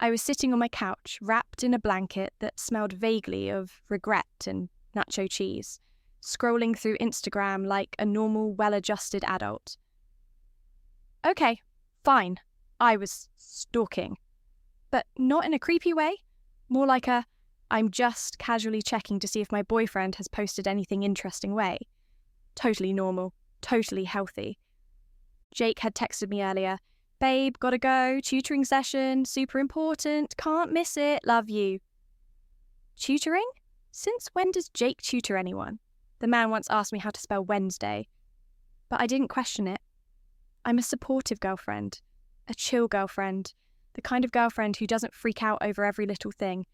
I was sitting on my couch, wrapped in a blanket that smelled vaguely of regret and nacho cheese, scrolling through Instagram like a normal, well-adjusted adult. Okay, fine. I was stalking. But not in a creepy way. More like I'm just casually checking to see if my boyfriend has posted anything interesting way. Totally normal, totally healthy. Jake had texted me earlier, "Babe, gotta go, tutoring session, super important, can't miss it, love you." Tutoring? Since when does Jake tutor anyone? The man once asked me how to spell Wednesday. But I didn't question it. I'm a supportive girlfriend, a chill girlfriend, the kind of girlfriend who doesn't freak out over every little thing.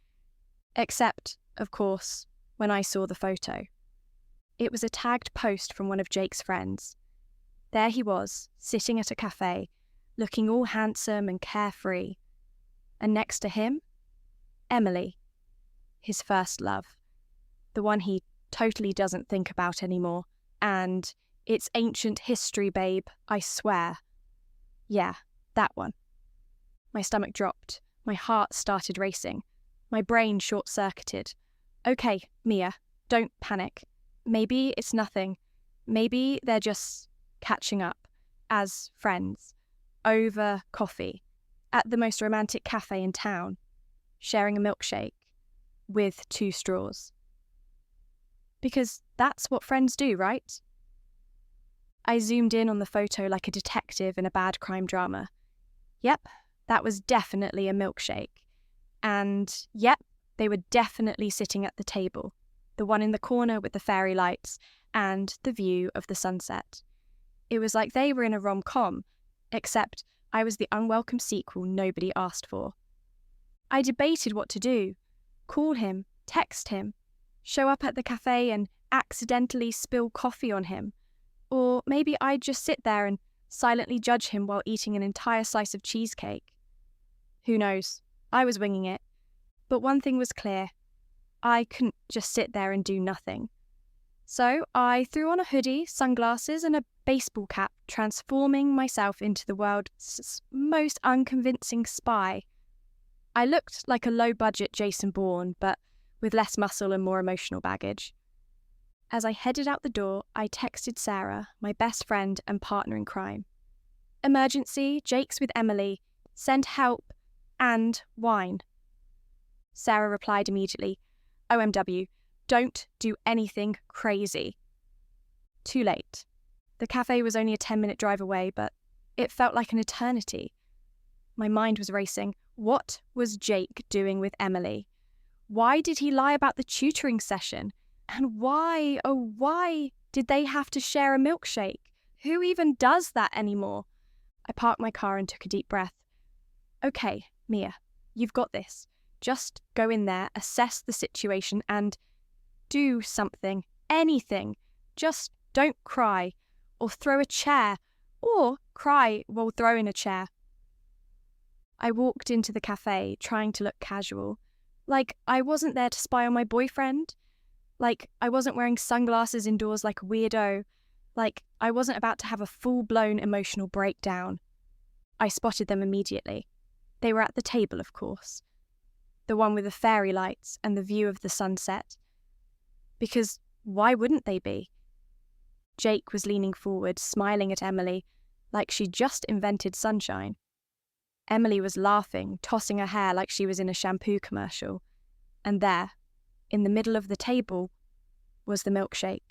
Except, of course, when I saw the photo. It was a tagged post from one of Jake's friends. There he was, sitting at a cafe, looking all handsome and carefree. And next to him, Emily, his first love, the one he totally doesn't think about anymore. And it's ancient history, babe, I swear. Yeah, that one. My stomach dropped. My heart started racing. My brain short-circuited. Okay, Mia, don't panic. Maybe it's nothing. Maybe they're just catching up as friends, over coffee, at the most romantic cafe in town, sharing a milkshake with 2 straws. Because that's what friends do, right? I zoomed in on the photo like a detective in a bad crime drama. Yep, that was definitely a milkshake. And yep, they were definitely sitting at the table, the one in the corner with the fairy lights and the view of the sunset. It was like they were in a rom-com, except I was the unwelcome sequel nobody asked for. I debated what to do. Call him, text him, show up at the cafe and accidentally spill coffee on him. Or maybe I'd just sit there and silently judge him while eating an entire slice of cheesecake. Who knows? I was winging it. But one thing was clear. I couldn't just sit there and do nothing. So I threw on a hoodie, sunglasses, and a baseball cap, transforming myself into the world's most unconvincing spy. I looked like a low-budget Jason Bourne, but with less muscle and more emotional baggage. As I headed out the door, I texted Sarah, my best friend and partner in crime. Emergency, Jake's with Emily. Send help and wine. Sarah replied immediately, OMW, don't do anything crazy. Too late. The cafe was only a 10-minute drive away, but it felt like an eternity. My mind was racing. What was Jake doing with Emily? Why did he lie about the tutoring session? And why, oh why, did they have to share a milkshake? Who even does that anymore? I parked my car and took a deep breath. Okay, Mia, you've got this. Just go in there, assess the situation, and do something, anything. Just don't cry, or throw a chair, or cry while throwing a chair. I walked into the cafe, trying to look casual. Like I wasn't there to spy on my boyfriend. Like I wasn't wearing sunglasses indoors like a weirdo. Like I wasn't about to have a full-blown emotional breakdown. I spotted them immediately. They were at the table, of course. The one with the fairy lights and the view of the sunset. Because why wouldn't they be? Jake was leaning forward, smiling at Emily, like she'd just invented sunshine. Emily was laughing, tossing her hair like she was in a shampoo commercial. And there, in the middle of the table, was the milkshake.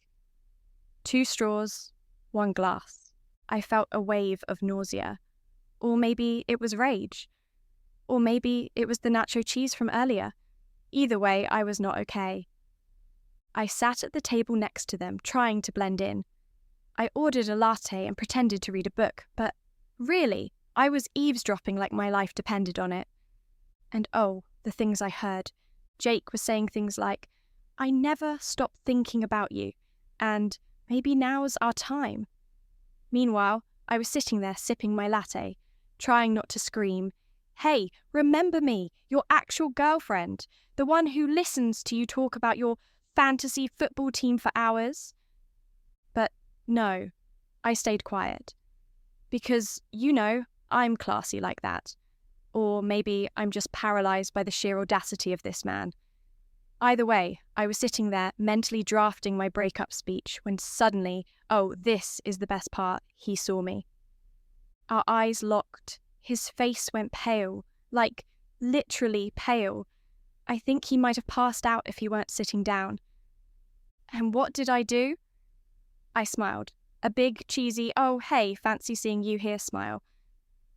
2 straws, 1 glass. I felt a wave of nausea. Or maybe it was rage. Or maybe it was the nacho cheese from earlier. Either way, I was not okay. I sat at the table next to them, trying to blend in. I ordered a latte and pretended to read a book, but really, I was eavesdropping like my life depended on it. And oh, the things I heard. Jake was saying things like, I never stop thinking about you, and maybe now's our time. Meanwhile, I was sitting there sipping my latte, trying not to scream, hey, remember me, your actual girlfriend, the one who listens to you talk about your fantasy football team for hours. But no, I stayed quiet. Because, you know, I'm classy like that. Or maybe I'm just paralyzed by the sheer audacity of this man. Either way, I was sitting there mentally drafting my breakup speech when suddenly, oh, this is the best part, he saw me. Our eyes locked. His face went pale, like literally pale. I think he might have passed out if he weren't sitting down. And what did I do? I smiled. A big, cheesy, oh, hey, fancy seeing you here smile.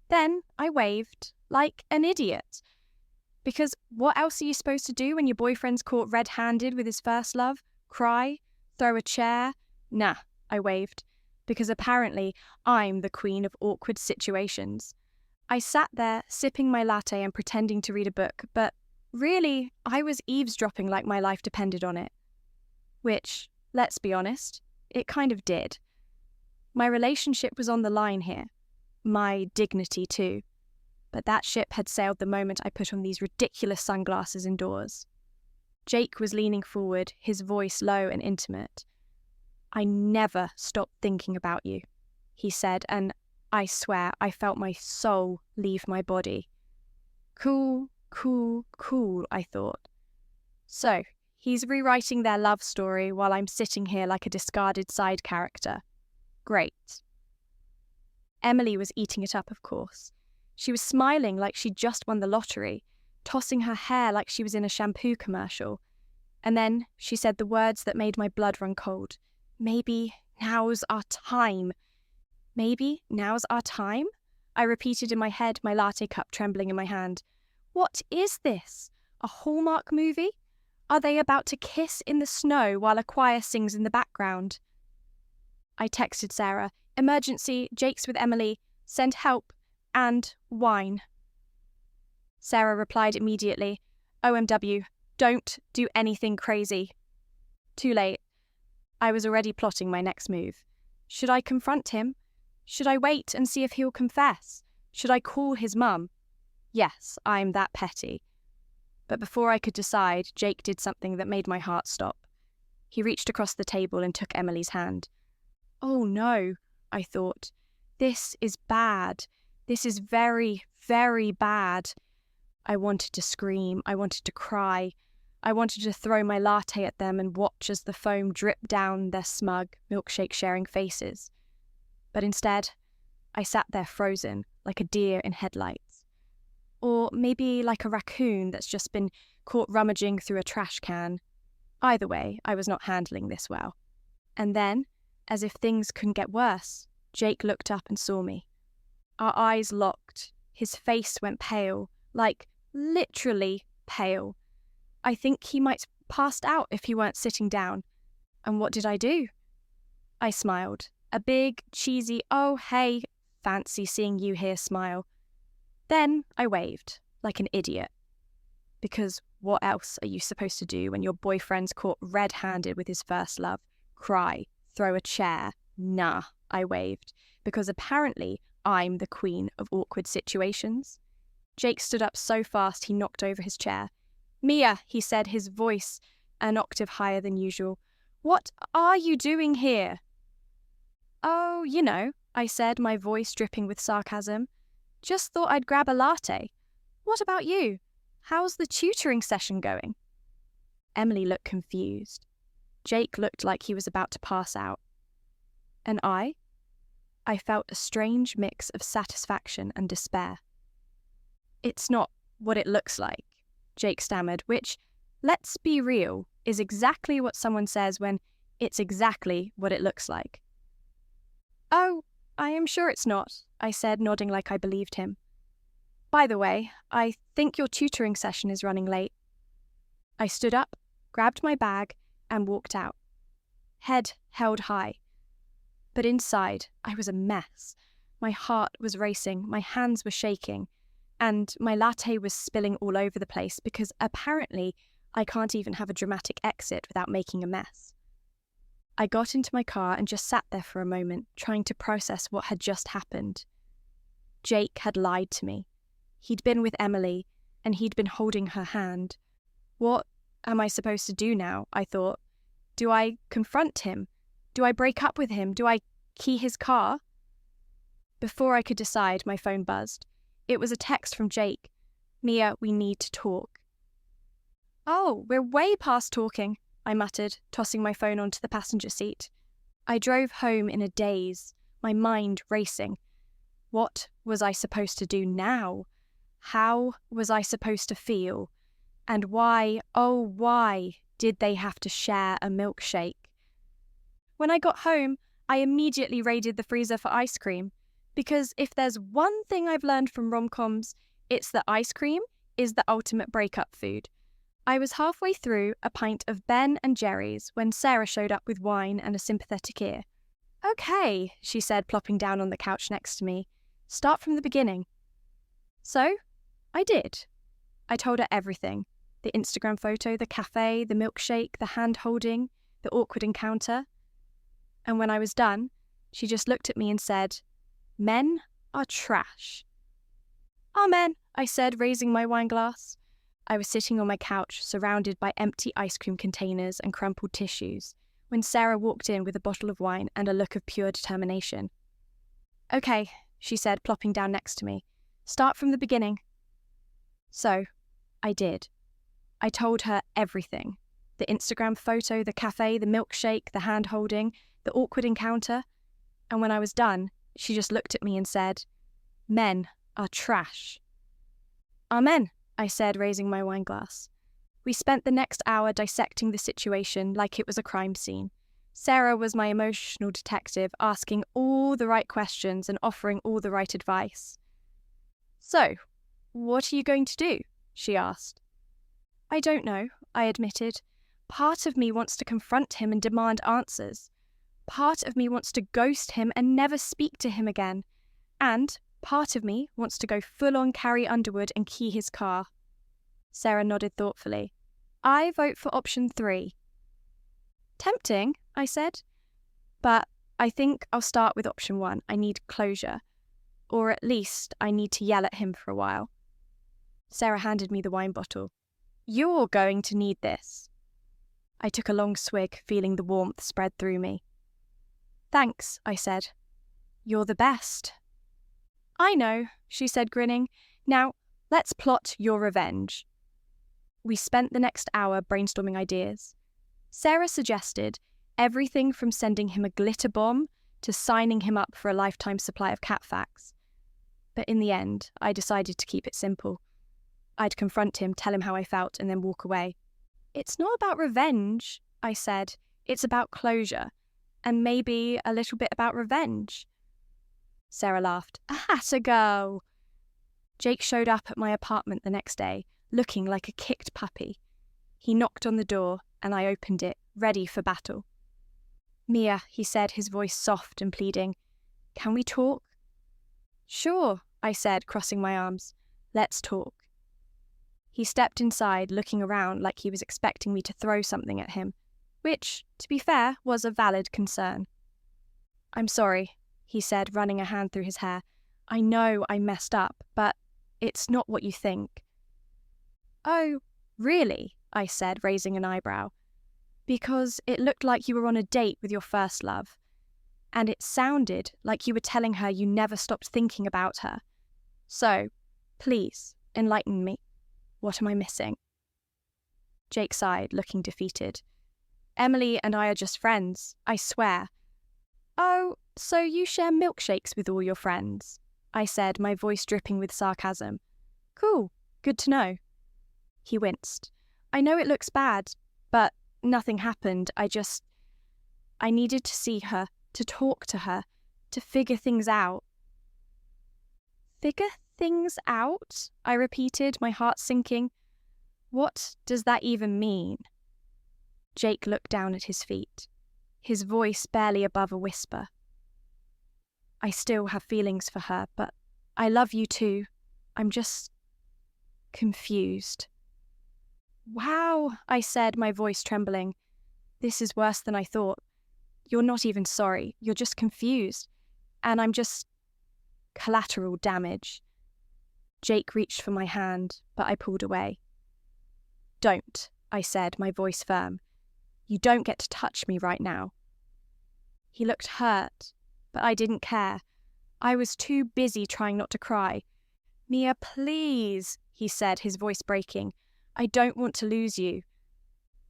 Then I waved, like an idiot. Because what else are you supposed to do when your boyfriend's caught red-handed with his first love? Cry? Throw a chair? Nah, I waved. Because apparently I'm the queen of awkward situations. I sat there, sipping my latte and pretending to read a book, but really, I was eavesdropping like my life depended on it. Which, let's be honest, it kind of did. My relationship was on the line here. My dignity too. But that ship had sailed the moment I put on these ridiculous sunglasses indoors. Jake was leaning forward, his voice low and intimate. I never stopped thinking about you, he said, and I swear I felt my soul leave my body. Cool, cool, cool, I thought. So, he's rewriting their love story while I'm sitting here like a discarded side character. Great. Emily was eating it up, of course. She was smiling like she'd just won the lottery, tossing her hair like she was in a shampoo commercial. And then she said the words that made my blood run cold. Maybe now's our time. Maybe now's our time? I repeated in my head, my latte cup trembling in my hand. What is this? A Hallmark movie? Are they about to kiss in the snow while a choir sings in the background? I texted Sarah, emergency, Jake's with Emily, send help, and wine. Sarah replied immediately, OMW, don't do anything crazy. Too late. I was already plotting my next move. Should I confront him? Should I wait and see if he'll confess? Should I call his mum? Yes, I'm that petty. But before I could decide, Jake did something that made my heart stop. He reached across the table and took Emily's hand. Oh no, I thought. This is bad. This is very, very bad. I wanted to scream. I wanted to cry. I wanted to throw my latte at them and watch as the foam dripped down their smug, milkshake-sharing faces. But instead, I sat there frozen, like a deer in headlights. Or maybe like a raccoon that's just been caught rummaging through a trash can. Either way, I was not handling this well. And then, as if things couldn't get worse, Jake looked up and saw me. Our eyes locked. His face went pale, like literally pale. I think he might have passed out if he weren't sitting down. And what did I do? I smiled. A big, cheesy, oh, hey, fancy seeing you here smile. Then I waved, like an idiot. Because what else are you supposed to do when your boyfriend's caught red-handed with his first love? Cry, throw a chair? Nah, I waved. Because apparently I'm the queen of awkward situations. Jake stood up so fast he knocked over his chair. Mia, he said, his voice an octave higher than usual. What are you doing here? Oh, you know, I said, my voice dripping with sarcasm. Just thought I'd grab a latte. What about you? How's the tutoring session going? Emily looked confused. Jake looked like he was about to pass out. And I felt a strange mix of satisfaction and despair. It's not what it looks like, Jake stammered, which, let's be real, is exactly what someone says when it's exactly what it looks like. Oh, I am sure it's not, I said, nodding like I believed him. By the way, I think your tutoring session is running late. I stood up, grabbed my bag, and walked out. Head held high. But inside, I was a mess. My heart was racing, my hands were shaking, and my latte was spilling all over the place because apparently I can't even have a dramatic exit without making a mess. I got into my car and just sat there for a moment, trying to process what had just happened. Jake had lied to me. He'd been with Emily, and he'd been holding her hand. What am I supposed to do now? I thought. Do I confront him? Do I break up with him? Do I key his car? Before I could decide, my phone buzzed. It was a text from Jake. "Mia, we need to talk." "Oh, we're way past talking," I muttered, tossing my phone onto the passenger seat. I drove home in a daze, my mind racing. What was I supposed to do now? How was I supposed to feel? And why, oh why, did they have to share a milkshake? When I got home, I immediately raided the freezer for ice cream, because if there's one thing I've learned from rom-coms, it's that ice cream is the ultimate breakup food. I was halfway through a pint of Ben and Jerry's when Sarah showed up with wine and a sympathetic ear. "Okay," she said, plopping down on the couch next to me. "Start from the beginning." So, I did. I told her everything. The Instagram photo, the cafe, the milkshake, the hand-holding, the awkward encounter. And when I was done, she just looked at me and said, "Men are trash." "Amen," I said, raising my wine glass. I was sitting on my couch, surrounded by empty ice cream containers and crumpled tissues, when Sarah walked in with a bottle of wine and a look of pure determination. "Okay," she said, plopping down next to me. "Start from the beginning." So, I did. I told her everything. The Instagram photo, the cafe, the milkshake, the hand-holding, the awkward encounter. And when I was done, she just looked at me and said, "Men are trash." "Amen," I said, raising my wine glass. We spent the next hour dissecting the situation like it was a crime scene. Sarah was my emotional detective, asking all the right questions and offering all the right advice. "So, what are you going to do?" she asked. "I don't know," I admitted. "Part of me wants to confront him and demand answers. Part of me wants to ghost him and never speak to him again. And part of me wants to go full-on Carrie Underwood and key his car." Sarah nodded thoughtfully. "I vote for option 3. "Tempting," I said. "But I think I'll start with option 1. I need closure. Or at least I need to yell at him for a while." Sarah handed me the wine bottle. "You're going to need this." I took a long swig, feeling the warmth spread through me. "Thanks," I said. "You're the best." "I know," she said, grinning. "Now, let's plot your revenge." We spent the next hour brainstorming ideas. Sarah suggested everything from sending him a glitter bomb to signing him up for a lifetime supply of cat facts. But in the end, I decided to keep it simple. I'd confront him, tell him how I felt, and then walk away. "It's not about revenge," I said. "It's about closure. And maybe a little bit about revenge." Sarah laughed. "Atta girl." Jake showed up at my apartment the next day, looking like a kicked puppy. He knocked on the door, and I opened it, ready for battle. "Mia," he said, his voice soft and pleading. "Can we talk?" "Sure," I said, crossing my arms. "Let's talk." He stepped inside, looking around like he was expecting me to throw something at him, which, to be fair, was a valid concern. "I'm sorry," he said, running a hand through his hair. "I know I messed up, but it's not what you think." "Oh, really?" I said, raising an eyebrow. "Because it looked like you were on a date with your first love, and it sounded like you were telling her you never stopped thinking about her. So, please, enlighten me. What am I missing?" Jake sighed, looking defeated. "Emily and I are just friends, I swear." "Oh, so you share milkshakes with all your friends?" I said, my voice dripping with sarcasm. "Cool, good to know." He winced. "I know it looks bad, but nothing happened. I needed to see her, to talk to her, to figure things out." "Figure things out?" I repeated, my heart sinking. What does that even mean? Jake looked down at his feet, his voice barely above a whisper. "I still have feelings for her, but I love you too. I'm just confused." "Wow," I said, my voice trembling. "This is worse than I thought. You're not even sorry, you're just confused. And I'm just collateral damage." Jake reached for my hand, but I pulled away. "Don't," I said, my voice firm. "You don't get to touch me right now." He looked hurt, but I didn't care. I was too busy trying not to cry. Mia, please, he said, his voice breaking. I don't want to lose you.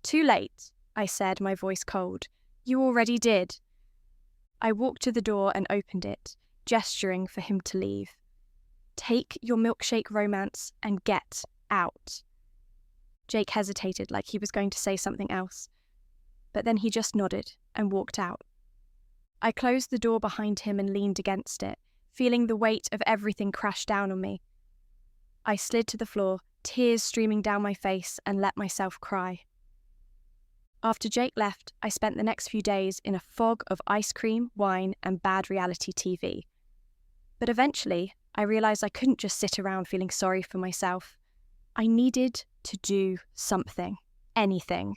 Too late, I said, my voice cold. You already did. I walked to the door and opened it, gesturing for him to leave. Take your milkshake romance and get out. Jake hesitated like he was going to say something else, but then he just nodded and walked out. I closed the door behind him and leaned against it, feeling the weight of everything crash down on me. I slid to the floor, tears streaming down my face, and let myself cry. After Jake left, I spent the next few days in a fog of ice cream, wine, and bad reality TV. But eventually, I realised I couldn't just sit around feeling sorry for myself. I needed to do something, anything.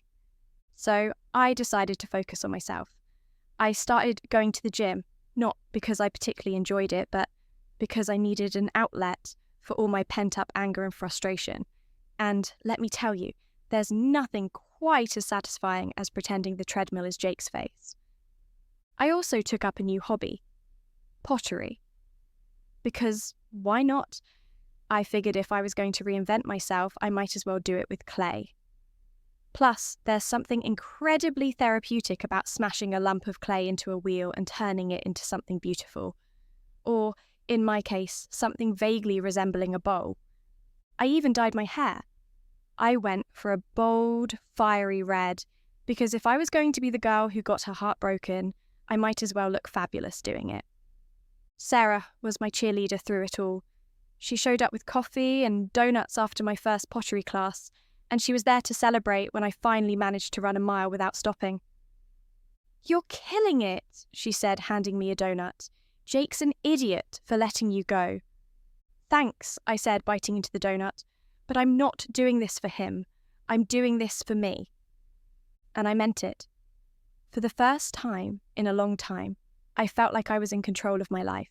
So I decided to focus on myself. I started going to the gym, not because I particularly enjoyed it, but because I needed an outlet for all my pent-up anger and frustration. And let me tell you, there's nothing quite as satisfying as pretending the treadmill is Jake's face. I also took up a new hobby, pottery. Because why not? I figured if I was going to reinvent myself, I might as well do it with clay. Plus, there's something incredibly therapeutic about smashing a lump of clay into a wheel and turning it into something beautiful. Or, in my case, something vaguely resembling a bowl. I even dyed my hair. I went for a bold, fiery red, because if I was going to be the girl who got her heart broken, I might as well look fabulous doing it. Sarah was my cheerleader through it all. She showed up with coffee and donuts after my first pottery class, and she was there to celebrate when I finally managed to run a mile without stopping. You're killing it, she said, handing me a donut. Jake's an idiot for letting you go. Thanks, I said, biting into the donut, but I'm not doing this for him. I'm doing this for me. And I meant it. For the first time in a long time, I felt like I was in control of my life.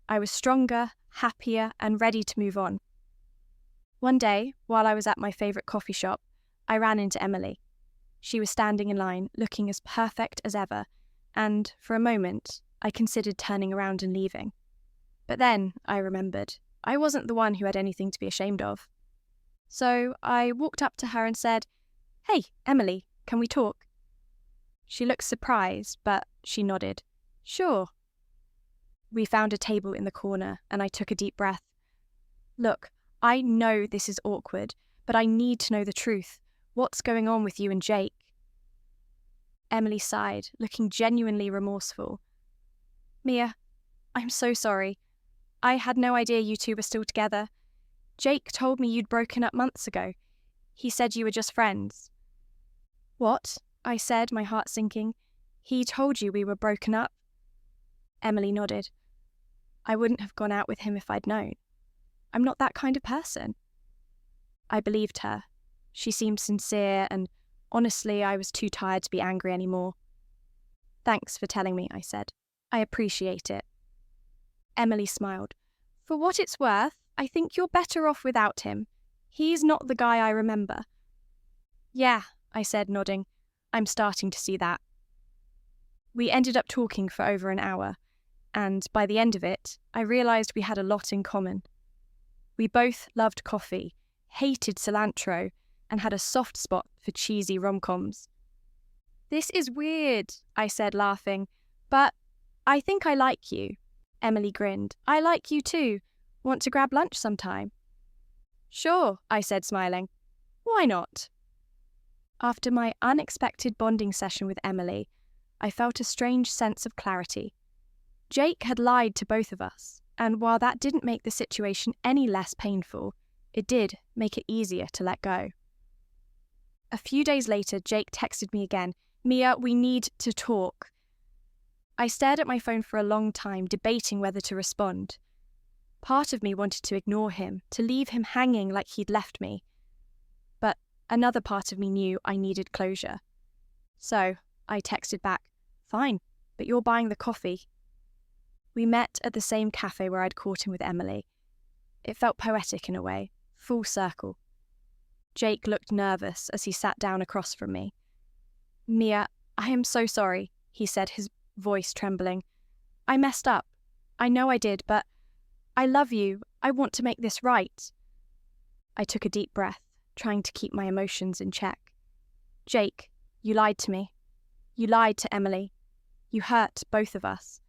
I was stronger, happier, and ready to move on. One day, while I was at my favourite coffee shop, I ran into Emily. She was standing in line, looking as perfect as ever, and, for a moment, I considered turning around and leaving. But then I remembered I wasn't the one who had anything to be ashamed of. So I walked up to her and said, "Hey, Emily, can we talk?" She looked surprised, but she nodded. "Sure." We found a table in the corner, and I took a deep breath. "Look, I know this is awkward, but I need to know the truth. What's going on with you and Jake?" Emily sighed, looking genuinely remorseful. "Mia, I'm so sorry. I had no idea you two were still together. Jake told me you'd broken up months ago. He said you were just friends." "What?" I said, my heart sinking. "He told you we were broken up?" Emily nodded. "I wouldn't have gone out with him if I'd known. I'm not that kind of person." I believed her. She seemed sincere, and honestly, I was too tired to be angry anymore. "Thanks for telling me," I said. "I appreciate it." Emily smiled. "For what it's worth, I think you're better off without him. He's not the guy I remember." "Yeah," I said, nodding. "I'm starting to see that." We ended up talking for over an hour, and by the end of it, I realised we had a lot in common. We both loved coffee, hated cilantro, and had a soft spot for cheesy rom-coms. "This is weird," I said, laughing, "but I think I like you." Emily grinned. "I like you too. Want to grab lunch sometime?" "Sure," I said, smiling. "Why not?" After my unexpected bonding session with Emily, I felt a strange sense of clarity. Jake had lied to both of us, and while that didn't make the situation any less painful, it did make it easier to let go. A few days later, Jake texted me again. "Mia, we need to talk." I stared at my phone for a long time, debating whether to respond. Part of me wanted to ignore him, to leave him hanging like he'd left me. But another part of me knew I needed closure. So I texted back, "Fine, but you're buying the coffee." We met at the same cafe where I'd caught him with Emily. It felt poetic in a way, full circle. Jake looked nervous as he sat down across from me. "Mia, I am so sorry," he said, his voice trembling. "I messed up. I know I did, but I love you, I want to make this right. I took a deep breath, trying to keep my emotions in check. Jake, you lied to me. You lied to Emily. You hurt both of us.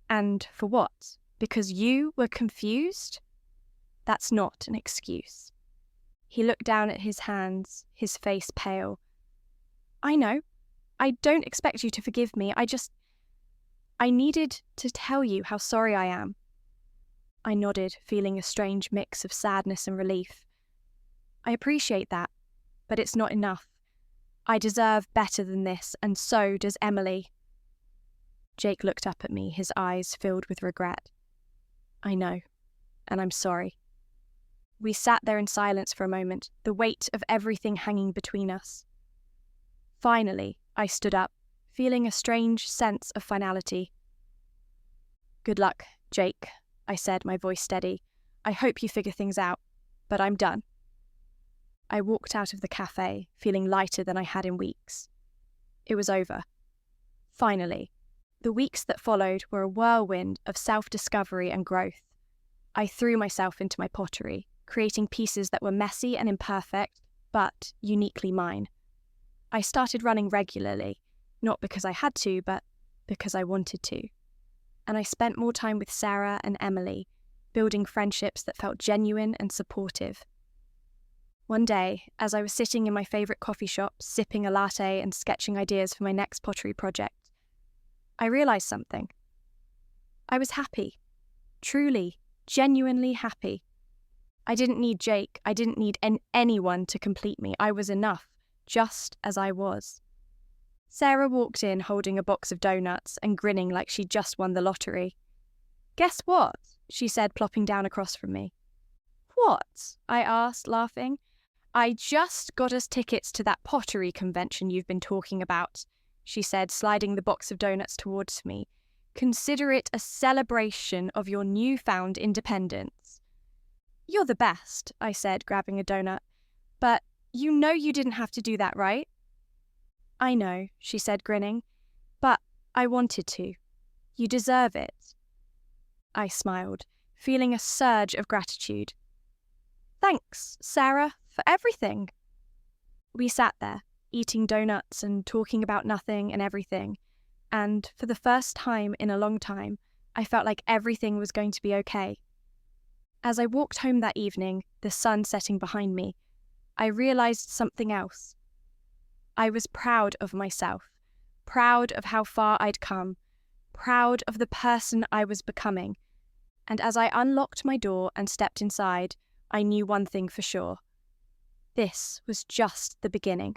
And for what? Because you were confused? That's not an excuse. He looked down at his hands, his face pale. I know. I don't expect you to forgive me. I needed to tell you how sorry I am. I nodded, feeling a strange mix of sadness and relief. I appreciate that, but it's not enough. I deserve better than this, and so does Emily. Jake looked up at me, his eyes filled with regret. I know, and I'm sorry. We sat there in silence for a moment, the weight of everything hanging between us. Finally, I stood up, feeling a strange sense of finality. Good luck, Jake, I said, my voice steady. I hope you figure things out, but I'm done. I walked out of the cafe, feeling lighter than I had in weeks. It was over. Finally. The weeks that followed were a whirlwind of self-discovery and growth. I threw myself into my pottery, creating pieces that were messy and imperfect, but uniquely mine. I started running regularly, not because I had to, but because I wanted to. And I spent more time with Sarah and Emily, building friendships that felt genuine and supportive. One day, as I was sitting in my favourite coffee shop, sipping a latte and sketching ideas for my next pottery project, I realised something. I was happy. Truly, genuinely happy. I didn't need Jake. I didn't need anyone to complete me. I was enough, just as I was. Sarah walked in holding a box of donuts and grinning like she'd just won the lottery. Guess what? She said, plopping down across from me. What? I asked, laughing. I just got us tickets to that pottery convention you've been talking about, she said, sliding the box of donuts towards me. Consider it a celebration of your newfound independence. You're the best, I said, grabbing a donut. But you know you didn't have to do that, right? I know, she said, grinning. But I wanted to. You deserve it. I smiled, feeling a surge of gratitude. Thanks, Sarah, for everything. We sat there, eating donuts and talking about nothing and everything, and for the first time in a long time, I felt like everything was going to be okay. As I walked home that evening, the sun setting behind me, I realised something else. I was proud of myself, proud of how far I'd come, proud of the person I was becoming, and as I unlocked my door and stepped inside, I knew one thing for sure. This was just the beginning.